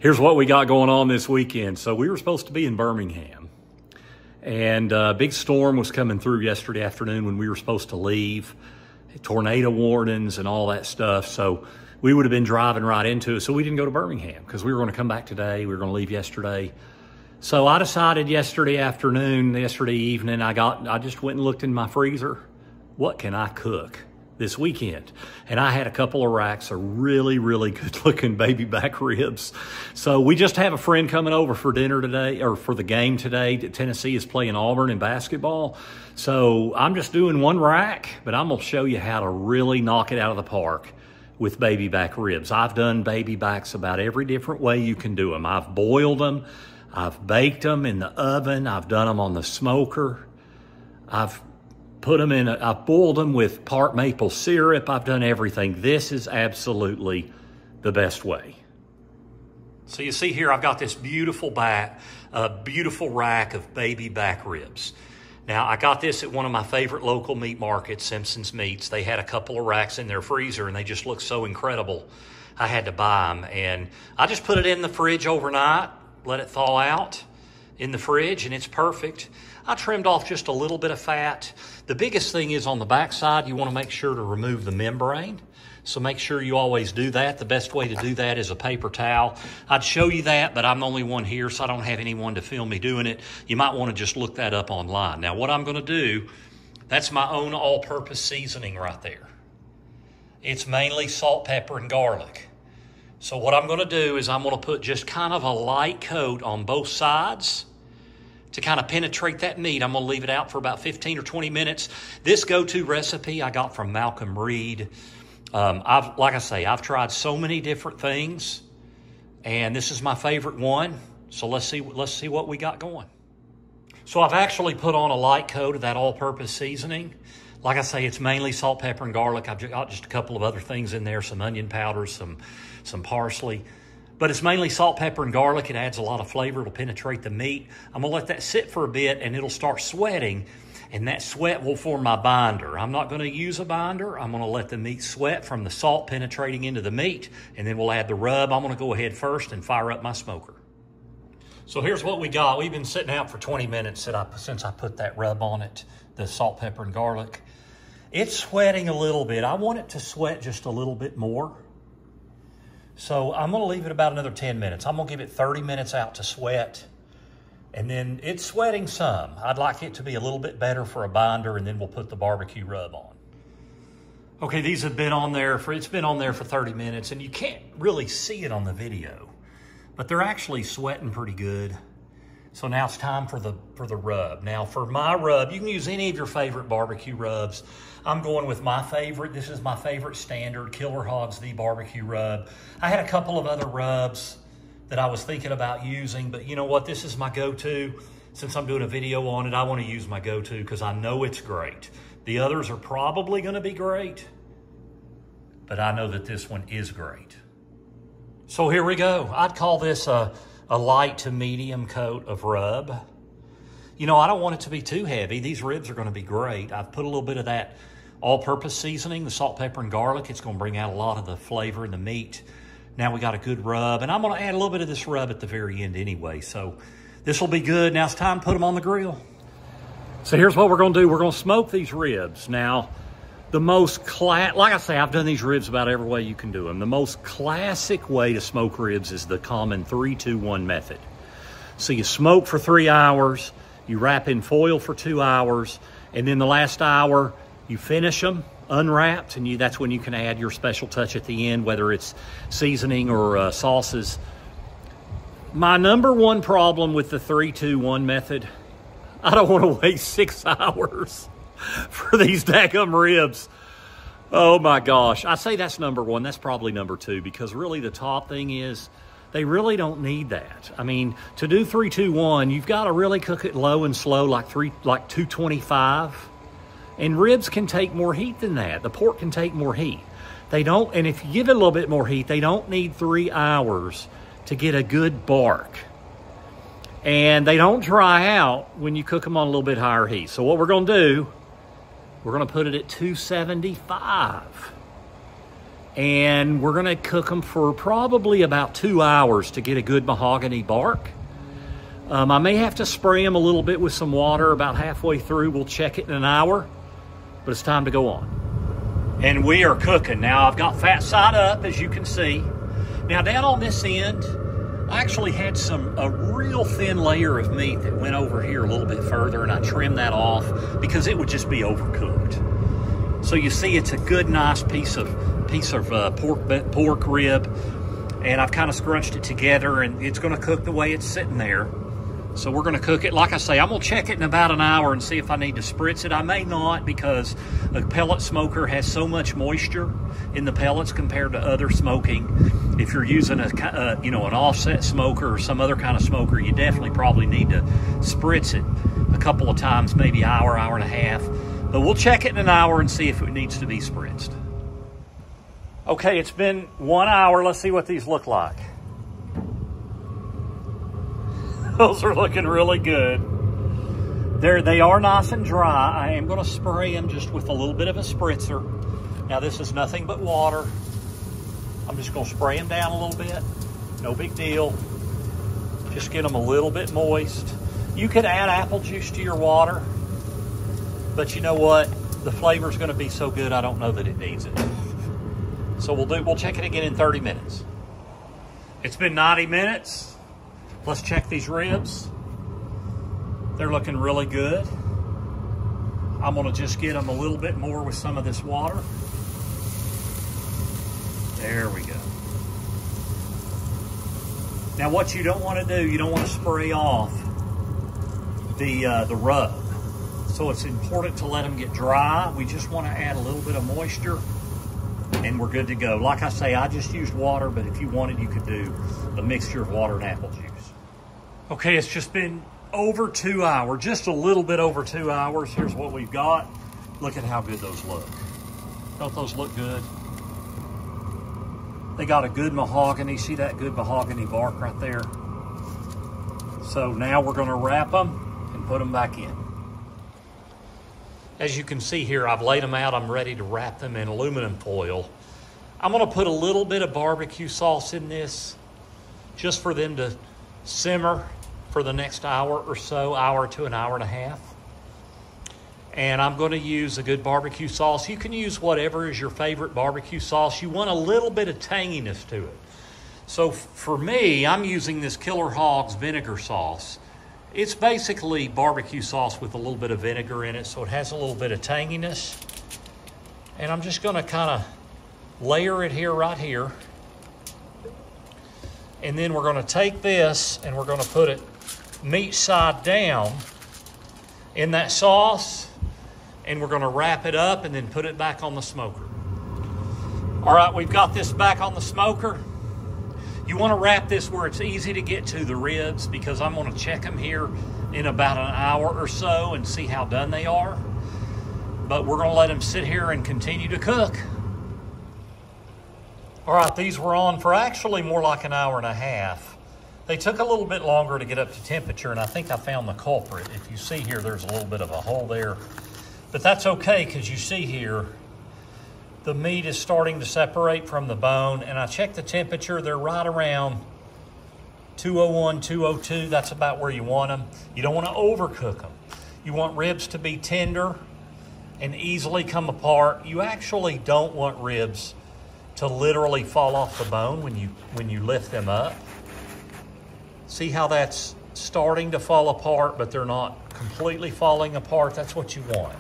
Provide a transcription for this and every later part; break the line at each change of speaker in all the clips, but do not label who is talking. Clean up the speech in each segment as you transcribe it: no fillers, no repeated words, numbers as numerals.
Here's what we got going on this weekend. So we were supposed to be in Birmingham, and a big storm was coming through yesterday afternoon when we were supposed to leave. Tornado warnings and all that stuff. So we would have been driving right into it. So we didn't go to Birmingham because we were going to come back today. We were going to leave yesterday. So I decided yesterday evening, I just went and looked in my freezer. What can I cook this weekend? And I had a couple of racks of really, really good looking baby back ribs. So we just have a friend coming over for dinner today, or for the game today. Tennessee is playing Auburn in basketball. So I'm just doing one rack, but I'm gonna show you how to really knock it out of the park with baby back ribs. I've done baby backs about every different way you can do them. I've boiled them, I've baked them in the oven, I've done them on the smoker, I've boiled them with part maple syrup. I've done everything. This is absolutely the best way. So you see here, I've got this beautiful rack of baby back ribs. Now, I got this at one of my favorite local meat markets, Simpson's Meats. They had a couple of racks in their freezer, and they just looked so incredible. I had to buy them, and I just put it in the fridge overnight, let it thaw out in the fridge, and it's perfect. I trimmed off just a little bit of fat. The biggest thing is on the back side, you want to make sure to remove the membrane. So make sure you always do that. The best way to do that is a paper towel. I'd show you that, but I'm the only one here, so I don't have anyone to film me doing it. You might want to just look that up online. Now, what I'm going to do, that's my own all-purpose seasoning right there. It's mainly salt, pepper, and garlic. So what I'm going to do is I'm going to put just kind of a light coat on both sides to kind of penetrate that meat. I'm going to leave it out for about 15 or 20 minutes. This go-to recipe I got from Malcolm Reed. Like I say, I've tried so many different things, and this is my favorite one. So let's see what we got going. So I've actually put on a light coat of that all-purpose seasoning. Like I say, it's mainly salt, pepper, and garlic. I've got just a couple of other things in there, some onion powder, some parsley. But it's mainly salt, pepper, and garlic. It adds a lot of flavor. It'll penetrate the meat. I'm going to let that sit for a bit, and it'll start sweating, and that sweat will form my binder. I'm not going to use a binder. I'm going to let the meat sweat from the salt penetrating into the meat, and then we'll add the rub. I'm going to go ahead first and fire up my smoker. So here's what we got. We've been sitting out for 20 minutes since I put that rub on it, the salt, pepper, and garlic. It's sweating a little bit. I want it to sweat just a little bit more. So I'm going to leave it about another 10 minutes. I'm going to give it 30 minutes out to sweat. And then it's sweating some. I'd like it to be a little bit better for a binder, and then we'll put the barbecue rub on. Okay, these have been on there it's been on there for 30 minutes, and you can't really see it on the video, but they're actually sweating pretty good. So now it's time for the rub. Now for my rub, you can use any of your favorite barbecue rubs. I'm going with my favorite. This is my favorite standard, Killer Hogs The Barbecue Rub. I had a couple of other rubs that I was thinking about using, but you know what? This is my go-to. Since I'm doing a video on it, I want to use my go-to because I know it's great. The others are probably going to be great, but I know that this one is great. So here we go. I'd call this a light to medium coat of rub. You know, I don't want it to be too heavy. These ribs are going to be great. I've put a little bit of that all-purpose seasoning, the salt, pepper, and garlic. It's going to bring out a lot of the flavor in the meat. Now we got a good rub, and I'm going to add a little bit of this rub at the very end anyway. So this will be good. Now it's time to put them on the grill. So here's what we're going to do. We're going to smoke these ribs. Now, like I say, I've done these ribs about every way you can do them. The most classic way to smoke ribs is the common 3-2-1 method. So you smoke for 3 hours, you wrap in foil for 2 hours, and then the last hour, you finish them unwrapped, and that's when you can add your special touch at the end, whether it's seasoning or sauces. My number one problem with the 3-2-1 method, I don't want to waste 6 hours for these daggum ribs. Oh my gosh. I say that's number one. That's probably number two, because really the top thing is they really don't need that. I mean, to do 3-2-1, you've got to really cook it low and slow, like 225. And ribs can take more heat than that. The pork can take more heat. They don't, and if you give it a little bit more heat, they don't need 3 hours to get a good bark. And they don't dry out when you cook them on a little bit higher heat. So what we're going to do, we're going to put it at 275. And we're gonna cook them for probably about 2 hours to get a good mahogany bark. I may have to spray them a little bit with some water about halfway through. We'll check it in an hour, but it's time to go on. And we are cooking. Now I've got fat side up, as you can see. Now down on this end, I actually had a real thin layer of meat that went over here a little bit further, and I trimmed that off because it would just be overcooked. So you see it's a good, nice piece of pork rib, and I've kind of scrunched it together, and it's gonna cook the way it's sitting there. So we're gonna cook it. Like I say, I'm gonna check it in about an hour and see if I need to spritz it. I may not, because a pellet smoker has so much moisture in the pellets compared to other smoking. If you're using an offset smoker or some other kind of smoker, you definitely probably need to spritz it a couple of times, maybe an hour, hour and a half. But we'll check it in an hour and see if it needs to be spritzed. Okay, it's been 1 hour. Let's see what these look like. Those are looking really good. They are nice and dry. I am going to spray them just with a little bit of a spritzer. Now this is nothing but water. I'm just going to spray them down a little bit. No big deal. Just get them a little bit moist. You could add apple juice to your water, but you know what? The flavor is going to be so good, I don't know that it needs it. So we'll check it again in 30 minutes. It's been 90 minutes. Let's check these ribs. They're looking really good. I'm gonna just get them a little bit more with some of this water. There we go. Now what you don't wanna do, you don't wanna spray off the rub. So it's important to let them get dry. We just wanna add a little bit of moisture and we're good to go. Like I say, I just used water, but if you wanted, you could do a mixture of water and apple juice. Okay, it's just been over 2 hours, just a little bit over 2 hours. Here's what we've got. Look at how good those look. Don't those look good? They got a good mahogany. See that good mahogany bark right there? So now we're gonna wrap them and put them back in. As you can see here, I've laid them out. I'm ready to wrap them in aluminum foil. I'm gonna put a little bit of barbecue sauce in this just for them to simmer for the next hour or so, hour to an hour and a half. And I'm gonna use a good barbecue sauce. You can use whatever is your favorite barbecue sauce. You want a little bit of tanginess to it. So for me, I'm using this Killer Hogs vinegar sauce. It's basically barbecue sauce with a little bit of vinegar in it, so it has a little bit of tanginess. And I'm just gonna kind of layer it here, right here. And then we're gonna take this and we're gonna put it meat side down in that sauce, and we're gonna wrap it up and then put it back on the smoker. All right, we've got this back on the smoker. You wanna wrap this where it's easy to get to the ribs, because I'm gonna check them here in about an hour or so and see how done they are. But we're gonna let them sit here and continue to cook. All right, these were on for actually more like an hour and a half. They took a little bit longer to get up to temperature, and I think I found the culprit. If you see here, there's a little bit of a hole there. But that's okay, because you see here, the meat is starting to separate from the bone, and I checked the temperature. They're right around 201, 202. That's about where you want them. You don't want to overcook them. You want ribs to be tender and easily come apart. You actually don't want ribs to literally fall off the bone when you lift them up. See how that's starting to fall apart, but they're not completely falling apart? That's what you want.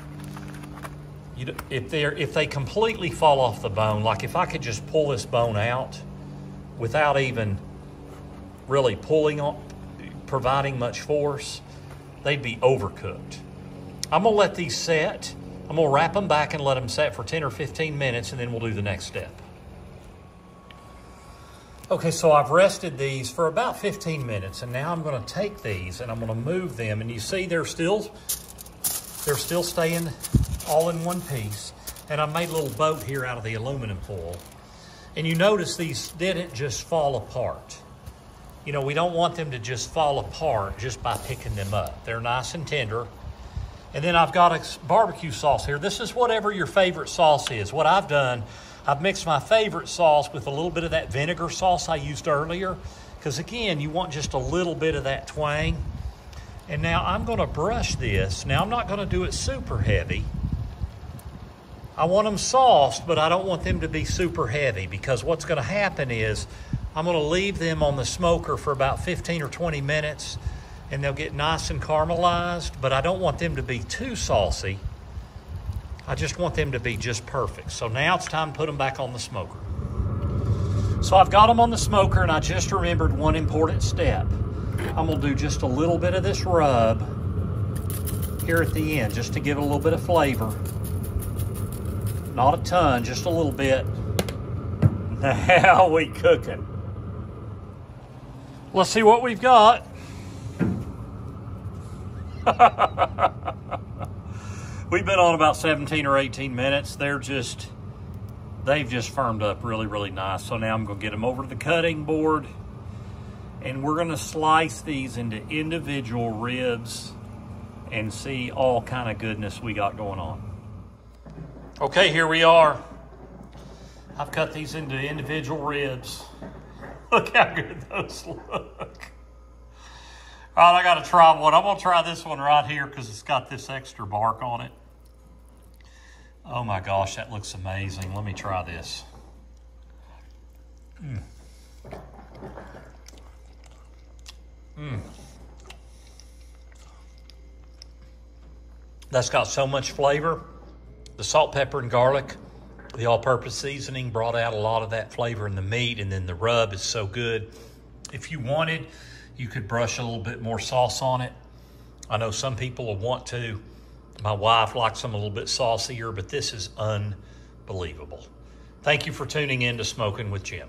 If they completely fall off the bone, like if I could just pull this bone out without even really providing much force, they'd be overcooked. I'm gonna let these set. I'm gonna wrap them back and let them set for 10 or 15 minutes, and then we'll do the next step. Okay, so I've rested these for about 15 minutes, and now I'm gonna take these and I'm gonna move them, and you see they're still staying all in one piece. And I made a little boat here out of the aluminum foil. And you notice these didn't just fall apart. You know, we don't want them to just fall apart just by picking them up. They're nice and tender. And then I've got a barbecue sauce here. This is whatever your favorite sauce is. What I've done, I've mixed my favorite sauce with a little bit of that vinegar sauce I used earlier, because again, you want just a little bit of that twang. And now I'm gonna brush this. Now I'm not gonna do it super heavy. I want them soft, but I don't want them to be super heavy, because what's gonna happen is I'm gonna leave them on the smoker for about 15 or 20 minutes, and they'll get nice and caramelized, but I don't want them to be too saucy. I just want them to be just perfect. So now it's time to put them back on the smoker. So I've got them on the smoker, and I just remembered one important step. I'm gonna do just a little bit of this rub here at the end, just to give it a little bit of flavor. Not a ton, just a little bit. Now we cooking. Let's see what we've got. We've been on about 17 or 18 minutes. They've just firmed up really, really nice. So now I'm gonna get them over to the cutting board, and we're gonna slice these into individual ribs and see all kind of goodness we got going on. Okay, here we are. I've cut these into individual ribs. Look how good those look. All right, I gotta try one. I'm gonna try this one right here because it's got this extra bark on it. Oh my gosh, that looks amazing. Let me try this. That's got so much flavor. The salt, pepper, and garlic, the all-purpose seasoning brought out a lot of that flavor in the meat, and then the rub is so good. If you wanted, you could brush a little bit more sauce on it. I know some people will want to. My wife likes them a little bit saucier, but this is unbelievable. Thank you for tuning in to Smoking with Jim.